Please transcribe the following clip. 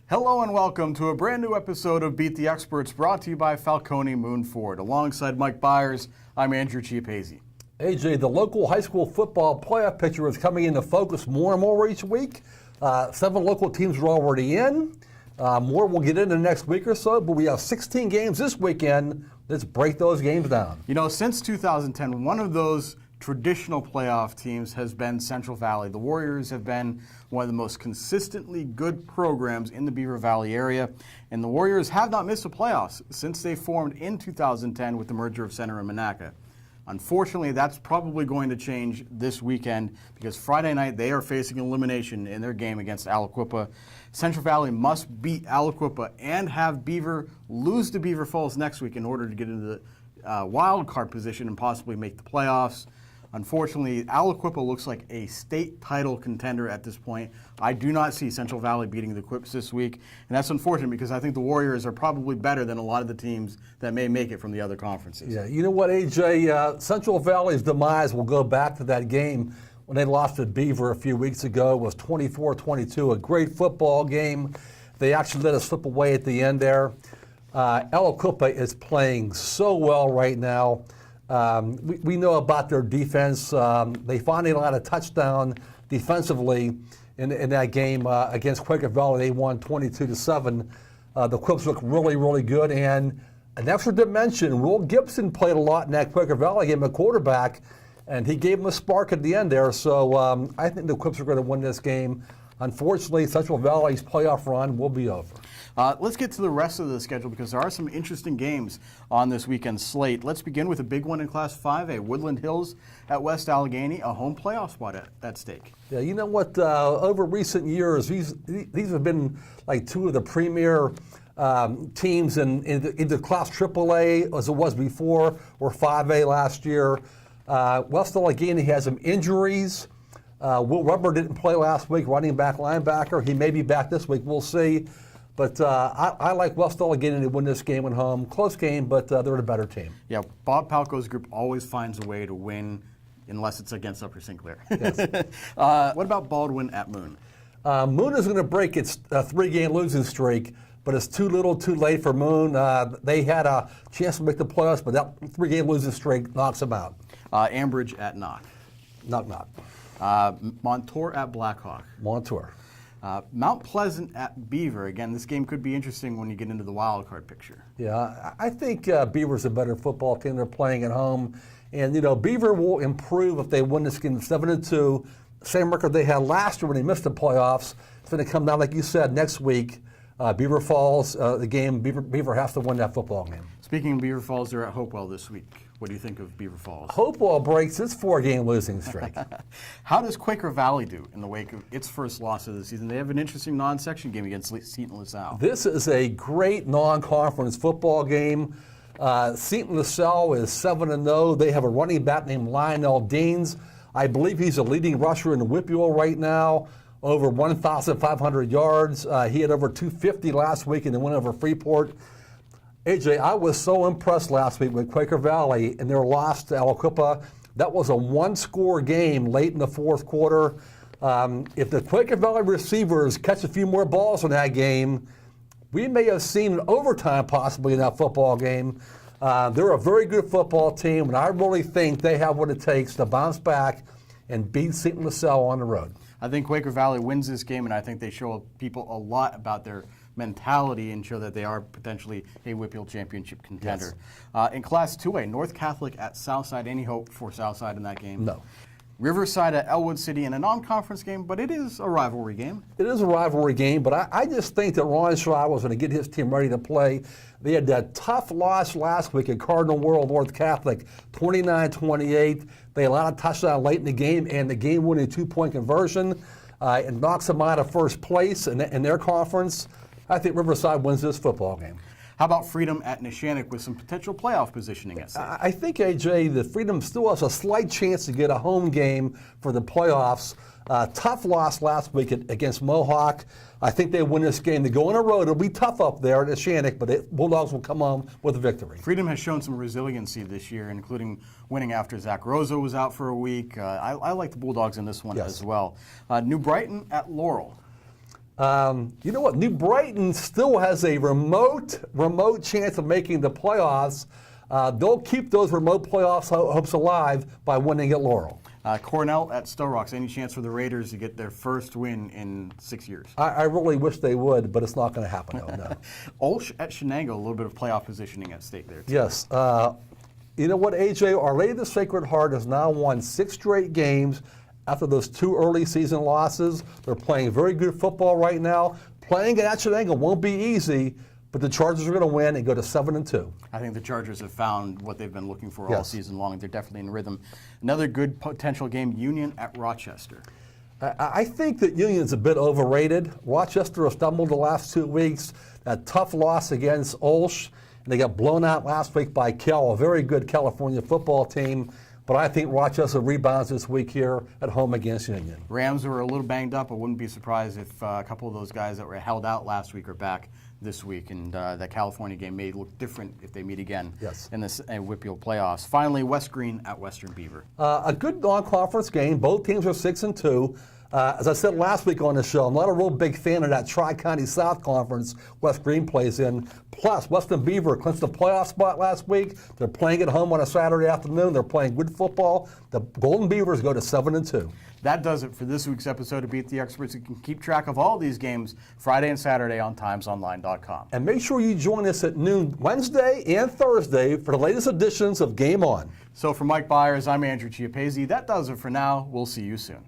Hello and welcome to a brand new episode of Beat the Experts, brought to you by Falcone Moon Ford. Alongside Mike Bires, I'm Andrew Chiappazzi. AJ, the local high school football playoff picture is coming into focus more and more each week. 7 local teams are already in. More we'll get into next week or so, but we have 16 games this weekend. Let's break those games down. You know, since 2010, one of those traditional playoff teams has been Central Valley. The Warriors have been one of the most consistently good programs in the Beaver Valley area, and the Warriors have not missed the playoffs since they formed in 2010 with the merger of Seneca and Seneca. Unfortunately, that's probably going to change this weekend because Friday night they are facing elimination in their game against Aliquippa. Central Valley must beat Aliquippa and have Beaver lose to Beaver Falls next week in order to get into the wild card position and possibly make the playoffs. Unfortunately, Aliquippa looks like a state title contender at this point. I do not see Central Valley beating the Quips this week, and that's unfortunate because I think the Warriors are probably better than a lot of the teams that may make it from the other conferences. Yeah, you know what, AJ? Central Valley's demise will go back to that game when they lost to Beaver a few weeks ago. It was 24-22, a great football game. They actually let us slip away at the end there. Aliquippa is playing so well right now. We know about their defense. They finally allowed a touchdown defensively in that game against Quaker Valley. They won 22-7. The Quips look really, really good. And an extra dimension, Will Gibson played a lot in that Quaker Valley game, a quarterback, and he gave them a spark at the end there. So I think the Quips are going to win this game. Unfortunately, Central Valley's playoff run will be over. Let's get to the rest of the schedule because there are some interesting games on this weekend's slate. Let's begin with a big one in Class 5A, Woodland Hills at West Allegheny, a home playoff spot at stake. Yeah, you know what? Over recent years, these have been like two of the premier teams in the Class AAA as it was before, or 5A last year. West Allegheny has some injuries. Will Rubber didn't play last week, running back, linebacker. He may be back this week. We'll see. But I like West Allegheny to win this game at home. Close game, but they're the better team. Yeah, Bob Palco's group always finds a way to win unless it's against Upper St. Clair. Yes. What about Baldwin at Moon? Moon is going to break its 3-game losing streak, but it's too little too late for Moon. They had a chance to make the playoffs, but that 3-game losing streak knocks them out. Ambridge at Knock. Knock. Montour at Blackhawk. Montour. Mount Pleasant at Beaver. Again, this game could be interesting when you get into the wild card picture. Yeah, I think Beaver's a better football team. They're playing at home. And, you know, Beaver will improve if they win this game 7-2. Same record they had last year when they missed the playoffs. It's going to come down, like you said, next week. Beaver Falls, the game, Beaver has to win that football game. Speaking of Beaver Falls, they're at Hopewell this week. What do you think of Beaver Falls? Hopewell breaks its 4-game losing streak. How does Quaker Valley do in the wake of its first loss of the season? They have an interesting non-section game against Seton LaSalle. This is a great non-conference football game. Seton LaSalle is 7-0. They have a running back named Lionel Deans. I believe he's a leading rusher in the WPIAL right now, over 1,500 yards. He had over 250 last week in the win over Freeport. AJ, I was so impressed last week with Quaker Valley and their loss to Aliquippa. That was a 1-score game late in the fourth quarter. If the Quaker Valley receivers catch a few more balls in that game, we may have seen an overtime possibly in that football game. They're a very good football team, and I really think they have what it takes to bounce back and beat Seton LaSalle on the road. I think Quaker Valley wins this game, and I think they show people a lot about their mentality and show that they are potentially a WPIAL championship contender. Yes. In Class 2A, North Catholic at Southside. Any hope for Southside in that game? No. Riverside at Elwood City in a non-conference game, but it is a rivalry game. It is a rivalry game, but I just think that Ron Shaw was going to get his team ready to play. They had that tough loss last week at Cardinal World North Catholic, 29-28. They allowed a touchdown late in the game and the game-winning 2-point conversion. It knocks them out of first place in their conference. I think Riverside wins this football game. How about Freedom at Neshannock with some potential playoff positioning at stake? I think, AJ, the Freedom still has a slight chance to get a home game for the playoffs. Tough loss last week against Mohawk. I think they win this game. They go on a road. It'll be tough up there at Neshannock, but the Bulldogs will come home with a victory. Freedom has shown some resiliency this year, including winning after Zach Rosa was out for a week. I like the Bulldogs in this one as well. New Brighton at Laurel. You know what? New Brighton still has a remote chance of making the playoffs. They'll keep those remote playoffs hopes alive by winning at Laurel. Cornell at Stowe Rocks. Any chance for the Raiders to get their first win in 6 years? I really wish they would, but it's not going to happen. No. Olsh at Shenango, a little bit of playoff positioning at stake there, too. Yes. You know what, AJ? Our Lady of the Sacred Heart has now won 6 straight games after those 2 early season losses. They're playing very good football right now. Playing at Shenango won't be easy, but the Chargers are going to win and go to 7-2. I think the Chargers have found what they've been looking for all Yes. season long. They're definitely in rhythm. Another good potential game, Union at Rochester. I think that Union's a bit overrated. Rochester has stumbled the last 2 weeks. That tough loss against Olsh, and they got blown out last week by Cal, a very good California football team. But I think Rochester rebounds this week here at home against Union. Rams were a little banged up. I wouldn't be surprised if a couple of those guys that were held out last week are back this week, and that California game may look different if they meet again in the WPIAL playoffs. Finally, West Green at Western Beaver. A good non-conference game. Both teams are 6-2. As I said last week on the show, I'm not a real big fan of that Tri-County South Conference West Green plays in. Plus, Western Beaver clinched the playoff spot last week. They're playing at home on a Saturday afternoon. They're playing good football. The Golden Beavers go to 7-2. That does it for this week's episode of Beat the Experts. You can keep track of all these games Friday and Saturday on timesonline.com. And make sure you join us at noon Wednesday and Thursday for the latest editions of Game On. So for Mike Bires, I'm Andrew Chiappazzi. That does it for now. We'll see you soon.